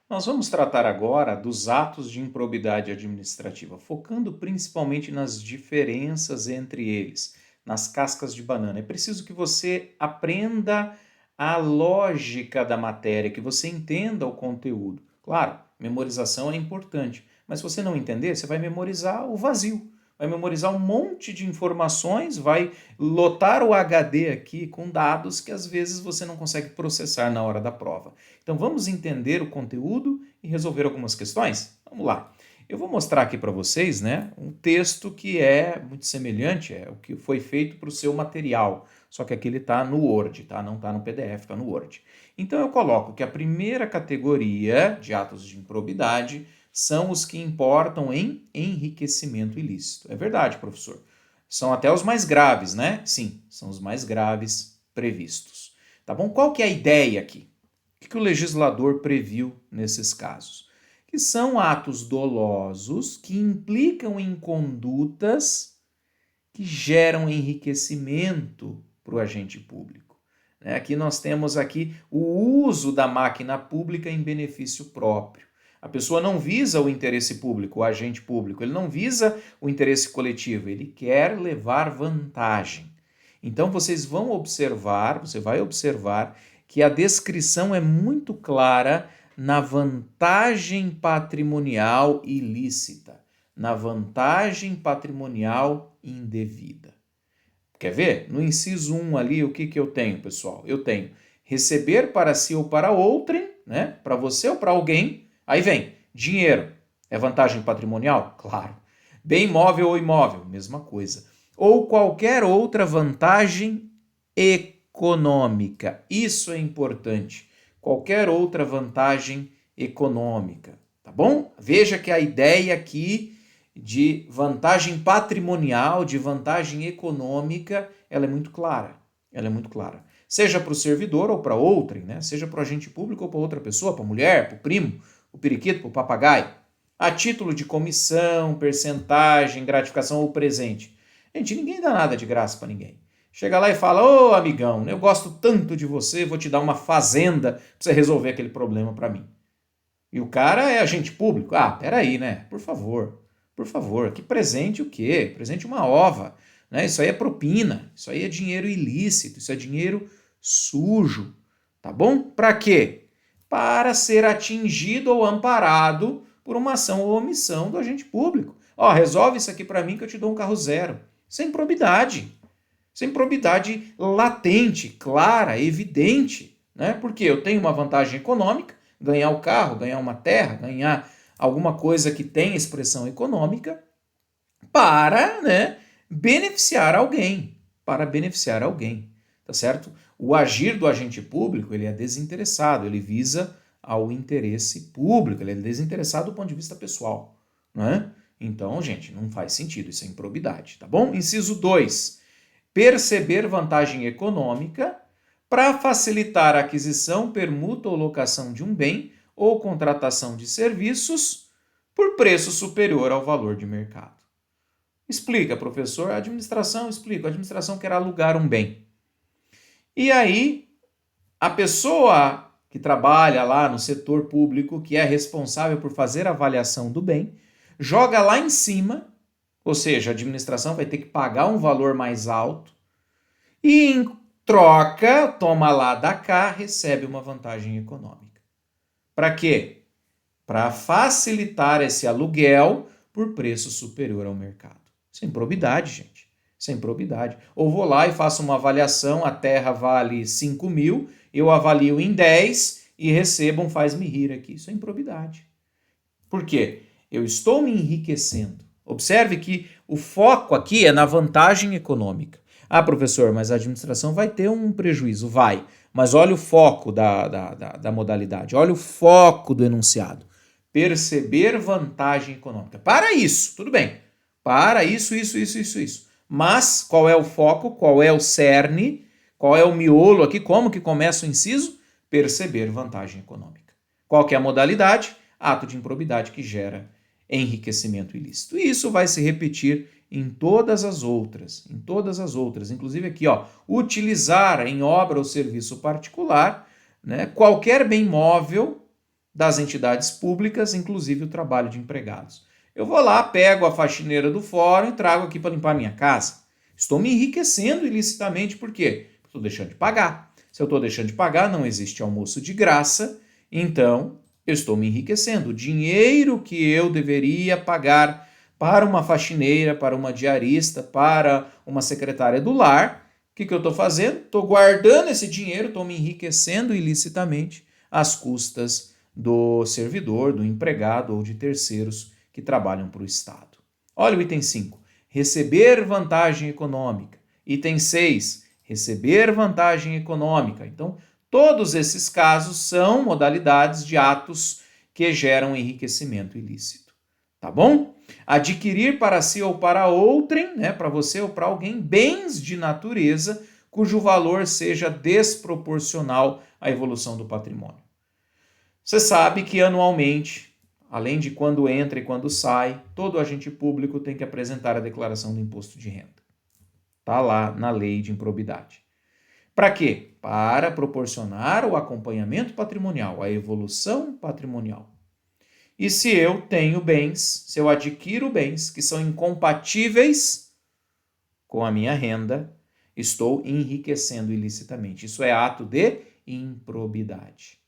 Nós vamos tratar agora dos atos de improbidade administrativa, focando principalmente nas diferenças entre eles, nas cascas de banana. É preciso que você aprenda a lógica da matéria, que você entenda o conteúdo. Claro, memorização é importante, mas se você não entender, você vai memorizar o vazio. Vai memorizar um monte de informações, vai lotar o HD aqui com dados que às vezes você não consegue processar na hora da prova. Então vamos entender o conteúdo e resolver algumas questões? Vamos lá. Eu vou mostrar aqui para vocês, né, um texto que é muito semelhante, é o que foi feito para o seu material, só que aqui ele está no Word, tá? Não está no PDF, está no Word. Então eu coloco que a primeira categoria de atos de improbidade são os que importam em enriquecimento ilícito. É verdade, professor. São até os mais graves, né? Sim, são os mais graves previstos. Tá bom? Qual que é a ideia aqui? O que o legislador previu nesses casos? Que são atos dolosos que implicam em condutas que geram enriquecimento para o agente público. Aqui nós temos aqui o uso da máquina pública em benefício próprio. A pessoa não visa o interesse público, o agente público, ele não visa o interesse coletivo, ele quer levar vantagem. Então vocês vão observar, você vai observar que a descrição é muito clara na vantagem patrimonial ilícita, na vantagem patrimonial indevida. Quer ver? No inciso 1 ali, o que eu tenho, pessoal? Eu tenho receber para si ou para outrem, né? Para você ou para alguém. Aí vem dinheiro. É vantagem patrimonial? Claro. Bem móvel ou imóvel? Mesma coisa. Ou qualquer outra vantagem econômica. Isso é importante. Qualquer outra vantagem econômica. Tá bom? Veja que a ideia aqui de vantagem patrimonial, de vantagem econômica, ela é muito clara. Ela é muito clara. Seja para o servidor ou para outrem, né? Seja para o agente público ou para outra pessoa, para a mulher, para o primo, o periquito, para o papagaio. A título de comissão, percentagem, gratificação ou presente. Gente, ninguém dá nada de graça para ninguém. Chega lá e fala, ô amigão, eu gosto tanto de você, vou te dar uma fazenda para você resolver aquele problema para mim. E o cara é agente público. Ah, peraí, né? Por favor. Por favor, que presente o quê? Presente uma ova. Né? Isso aí é propina, isso aí é dinheiro ilícito, isso é dinheiro sujo. Tá bom? Para quê? Para ser atingido ou amparado por uma ação ou omissão do agente público. Ó, resolve isso aqui para mim que eu te dou um carro zero. Sem probidade. Sem probidade latente, clara, evidente. Né? Porque eu tenho uma vantagem econômica, ganhar o carro, ganhar uma terra, ganhar alguma coisa que tem expressão econômica para, né, beneficiar alguém, para beneficiar alguém, tá certo? O agir do agente público, ele é desinteressado, ele visa ao interesse público, ele é desinteressado do ponto de vista pessoal, né? Então, gente, não faz sentido, isso é improbidade, tá bom? Inciso 2, perceber vantagem econômica para facilitar a aquisição, permuta ou locação de um bem ou contratação de serviços por preço superior ao valor de mercado. Explica, professor. A administração explica. A administração quer alugar um bem. E aí, a pessoa que trabalha lá no setor público, que é responsável por fazer a avaliação do bem, joga lá em cima, ou seja, a administração vai ter que pagar um valor mais alto e em troca, toma lá da cá, recebe uma vantagem econômica. Para quê? Para facilitar esse aluguel por preço superior ao mercado. Isso é improbidade, gente. Isso é improbidade. Ou vou lá e faço uma avaliação, a terra vale 5 mil, eu avalio em 10 e recebo um faz-me rir aqui. Isso é improbidade. Por quê? Eu estou me enriquecendo. Observe que o foco aqui é na vantagem econômica. Ah, professor, mas a administração vai ter um prejuízo. Vai. Mas olha o foco da modalidade, olha o foco do enunciado. Perceber vantagem econômica. Para isso, tudo bem. Para isso. Mas qual é o foco? Qual é o cerne? Qual é o miolo aqui? Como que começa o inciso? Perceber vantagem econômica. Qual que é a modalidade? Ato de improbidade que gera enriquecimento ilícito. E isso vai se repetir em todas as outras, inclusive aqui, ó, utilizar em obra ou serviço particular, né, qualquer bem móvel das entidades públicas, inclusive o trabalho de empregados. Eu vou lá, pego a faxineira do fórum e trago aqui para limpar a minha casa. Estou me enriquecendo ilicitamente, por quê? Estou deixando de pagar. Se eu estou deixando de pagar, não existe almoço de graça, então eu estou me enriquecendo. O dinheiro que eu deveria pagar para uma faxineira, para uma diarista, para uma secretária do lar, o que eu estou fazendo? Estou guardando esse dinheiro, estou me enriquecendo ilicitamente às custas do servidor, do empregado ou de terceiros que trabalham para o Estado. Olha o item 5, receber vantagem econômica. Item 6, receber vantagem econômica. Então, todos esses casos são modalidades de atos que geram enriquecimento ilícito. Tá bom? Adquirir para si ou para outrem, né, para você ou para alguém, bens de natureza cujo valor seja desproporcional à evolução do patrimônio. Você sabe que anualmente, além de quando entra e quando sai, todo agente público tem que apresentar a declaração do imposto de renda. Está lá na lei de improbidade. Para quê? Para proporcionar o acompanhamento patrimonial, a evolução patrimonial. E se eu tenho bens, se eu adquiro bens que são incompatíveis com a minha renda, estou enriquecendo ilicitamente. Isso é ato de improbidade.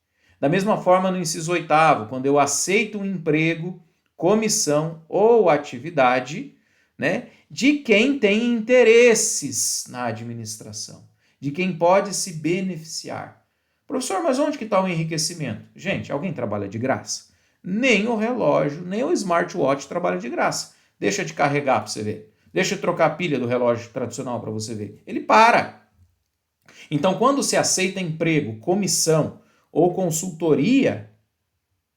Da mesma forma, no inciso 8º, quando eu aceito um emprego, comissão ou atividade, né, de quem tem interesses na administração, de quem pode se beneficiar. Professor, mas onde que está o enriquecimento? Gente, alguém trabalha de graça? Nem o relógio, nem o smartwatch trabalha de graça. Deixa de carregar para você ver. Deixa de trocar a pilha do relógio tradicional para você ver. Ele para. Então, quando se aceita emprego, comissão ou consultoria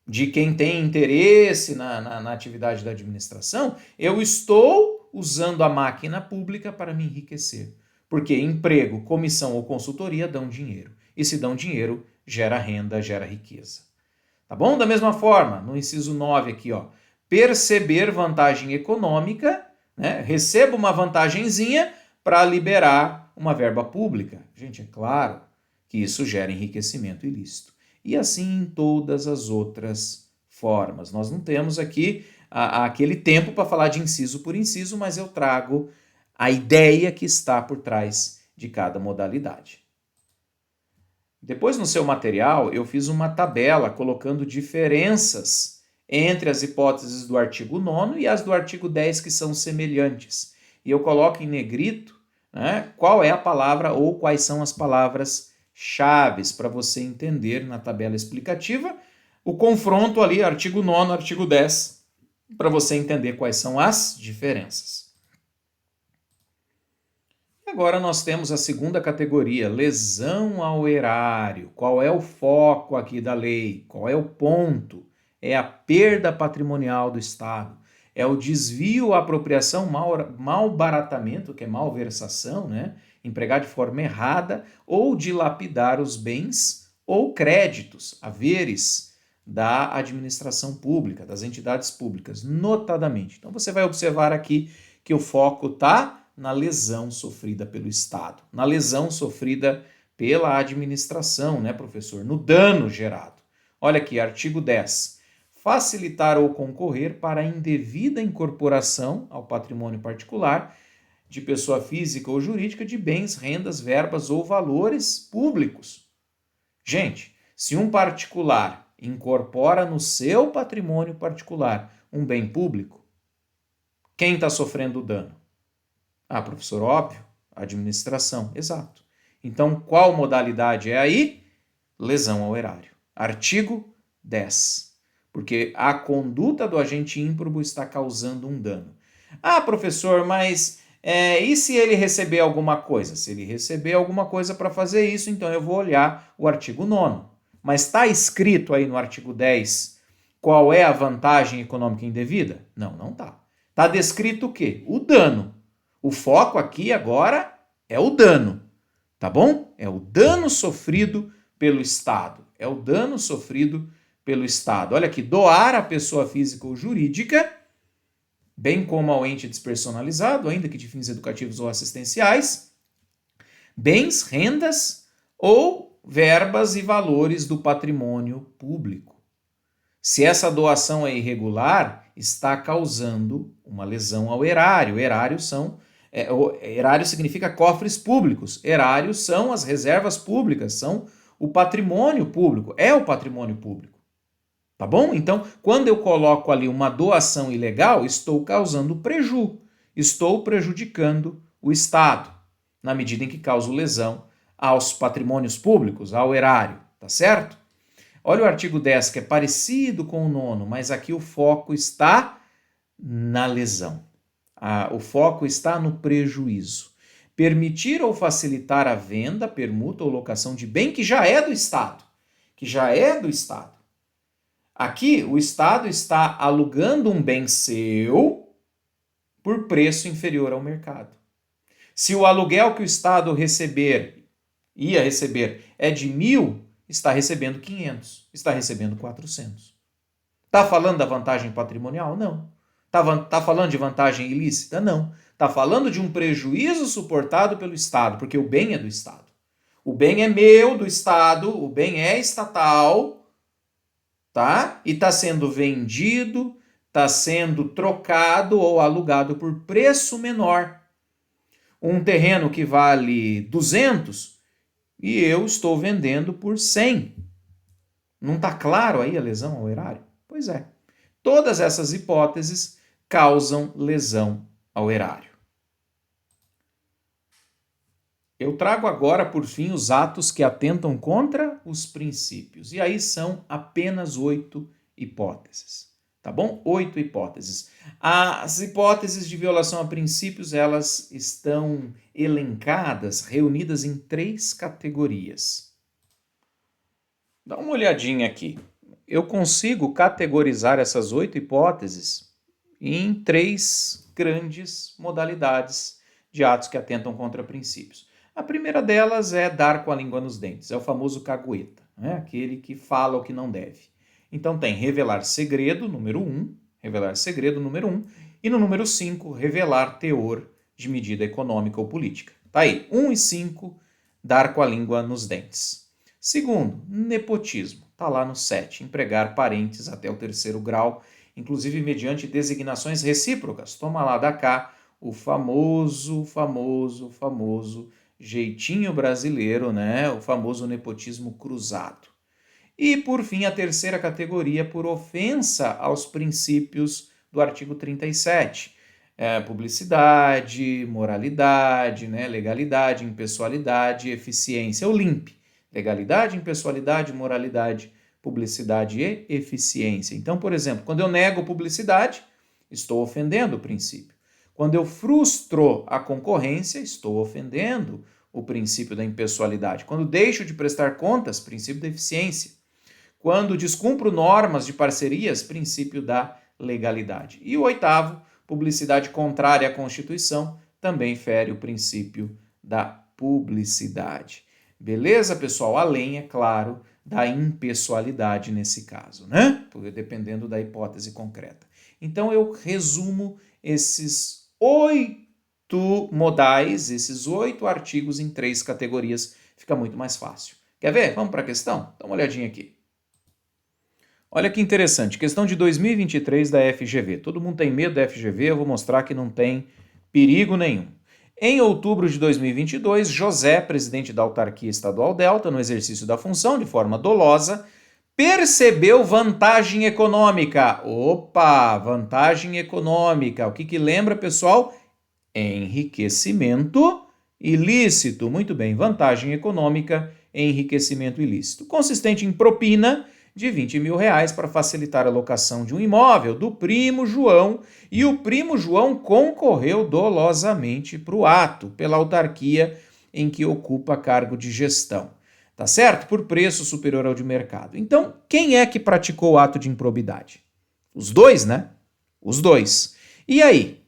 de quem tem interesse na atividade da administração, eu estou usando a máquina pública para me enriquecer. Porque emprego, comissão ou consultoria dão dinheiro. E se dão dinheiro, gera renda, gera riqueza. Tá bom? Da mesma forma, no inciso 9 aqui, ó, perceber vantagem econômica, né? Recebo uma vantagenzinha para liberar uma verba pública. Gente, é claro que isso gera enriquecimento ilícito. E assim em todas as outras formas. Nós não temos aqui aquele tempo para falar de inciso por inciso, mas eu trago a ideia que está por trás de cada modalidade. Depois, no seu material, eu fiz uma tabela colocando diferenças entre as hipóteses do artigo 9º e as do artigo 10 que são semelhantes. E eu coloco em negrito, né, qual é a palavra ou quais são as palavras-chaves para você entender na tabela explicativa o confronto ali, artigo 9º, artigo 10, para você entender quais são as diferenças. Agora nós temos a segunda categoria, lesão ao erário. Qual é o foco aqui da lei? Qual é o ponto? É a perda patrimonial do Estado. É o desvio, apropriação, malbaratamento, que é malversação, né? Empregar de forma errada ou dilapidar os bens ou créditos, haveres da administração pública, das entidades públicas, notadamente. Então você vai observar aqui que o foco está na lesão sofrida pelo Estado, na lesão sofrida pela administração, né, professor? No dano gerado. Olha aqui, artigo 10. Facilitar ou concorrer para a indevida incorporação ao patrimônio particular de pessoa física ou jurídica de bens, rendas, verbas ou valores públicos. Gente, se um particular incorpora no seu patrimônio particular um bem público, quem está sofrendo o dano? Ah, professor, óbvio, administração, exato. Então, qual modalidade é aí? Lesão ao erário. Artigo 10. Porque a conduta do agente ímprobo está causando um dano. Ah, professor, mas e se ele receber alguma coisa? Se ele receber alguma coisa para fazer isso, então eu vou olhar o artigo 9º. Mas está escrito aí no artigo 10 qual é a vantagem econômica indevida? Não, não está. Está descrito o quê? O dano. O foco aqui agora é o dano, tá bom? É o dano sofrido pelo Estado. É o dano sofrido pelo Estado. Olha aqui, doar à pessoa física ou jurídica, bem como ao ente despersonalizado, ainda que de fins educativos ou assistenciais, bens, rendas ou verbas e valores do patrimônio público. Se essa doação é irregular, está causando uma lesão ao erário. Erário significa cofres públicos. Erários são as reservas públicas, são o patrimônio público, é o patrimônio público. Tá bom? Então, quando eu coloco ali uma doação ilegal, estou causando prejuízo, estou prejudicando o Estado, na medida em que causo lesão aos patrimônios públicos, ao erário, tá certo? Olha o artigo 10, que é parecido com o 9º, mas aqui o foco está na lesão. O foco está no prejuízo. Permitir ou facilitar a venda, permuta ou locação de bem que já é do Estado. Aqui, o Estado está alugando um bem seu por preço inferior ao mercado. Se o aluguel que o Estado ia receber é de 1.000, está recebendo 500, está recebendo 400. Está falando da vantagem patrimonial? Não. Está falando de vantagem ilícita? Não. Está falando de um prejuízo suportado pelo Estado, porque o bem é do Estado. O bem é meu, do Estado, o bem é estatal, tá? E está sendo vendido, está sendo trocado ou alugado por preço menor. Um terreno que vale 200 e eu estou vendendo por 100. Não está claro aí a lesão ao erário? Pois é. Todas essas hipóteses causam lesão ao erário. Eu trago agora, por fim, os atos que atentam contra os princípios. E aí são apenas 8 hipóteses. Tá bom? 8 hipóteses. As hipóteses de violação a princípios, elas estão elencadas, reunidas em 3 categorias. Dá uma olhadinha aqui. Eu consigo categorizar essas 8 hipóteses em 3 grandes modalidades de atos que atentam contra princípios. A primeira delas é dar com a língua nos dentes, é o famoso cagueta, né? Aquele que fala o que não deve. Então tem revelar segredo, número 1, e no número 5, revelar teor de medida econômica ou política. Tá aí, 1 e 5, dar com a língua nos dentes. Segundo, nepotismo, tá lá no 7, empregar parentes até o 3º grau, inclusive mediante designações recíprocas. Toma lá da cá o famoso jeitinho brasileiro, né? O famoso nepotismo cruzado. E, por fim, a terceira categoria por ofensa aos princípios do artigo 37. Publicidade, moralidade, né? Legalidade, impessoalidade, eficiência. O LIMP. Legalidade, impessoalidade, moralidade, publicidade e eficiência. Então, por exemplo, quando eu nego publicidade, estou ofendendo o princípio. Quando eu frustro a concorrência, estou ofendendo o princípio da impessoalidade. Quando deixo de prestar contas, princípio da eficiência. Quando descumpro normas de parcerias, princípio da legalidade. E o 8º, publicidade contrária à Constituição, também fere o princípio da publicidade. Beleza, pessoal? Além, é claro, da impessoalidade nesse caso, né? Dependendo da hipótese concreta. Então, eu resumo esses 8 modais, esses 8 artigos em 3 categorias. Fica muito mais fácil. Quer ver? Vamos para a questão? Dá uma olhadinha aqui. Olha que interessante, questão de 2023 da FGV. Todo mundo tem medo da FGV, eu vou mostrar que não tem perigo nenhum. Em outubro de 2022, José, presidente da autarquia estadual Delta, no exercício da função, de forma dolosa, percebeu vantagem econômica. Opa, vantagem econômica. O que lembra, pessoal? Enriquecimento ilícito. Muito bem, vantagem econômica, enriquecimento ilícito. Consistente em propina de R$20.000 para facilitar a locação de um imóvel do primo João, e o primo João concorreu dolosamente para o ato, pela autarquia em que ocupa cargo de gestão. Tá certo? Por preço superior ao de mercado. Então, quem é que praticou o ato de improbidade? Os dois, né? Os dois. E aí?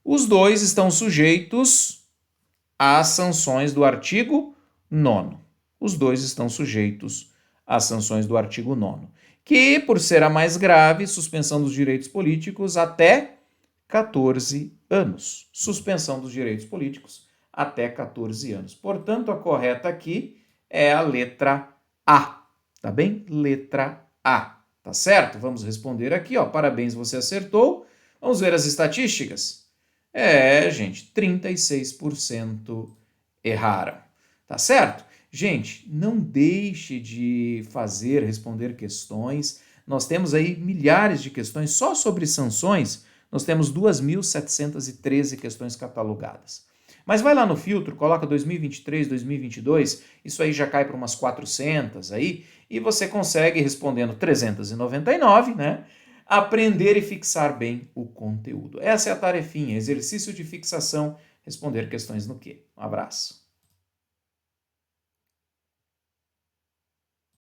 Os dois estão sujeitos às sanções do artigo 9º. Os dois estão sujeitos às sanções do artigo 9º, que, por ser a mais grave, suspensão dos direitos políticos até 14 anos. Suspensão dos direitos políticos até 14 anos. Portanto, a correta aqui é a letra A, tá bem? Letra A. Tá certo? Vamos responder aqui, ó. Parabéns, você acertou. Vamos ver as estatísticas. Gente, 36% erraram. Tá certo? Gente, não deixe de responder questões. Nós temos aí milhares de questões só sobre sanções. Nós temos 2.713 questões catalogadas. Mas vai lá no filtro, coloca 2023, 2022, isso aí já cai para umas 400 aí, e você consegue, respondendo 399, né, aprender e fixar bem o conteúdo. Essa é a tarefinha, exercício de fixação, responder questões no quê? Um abraço.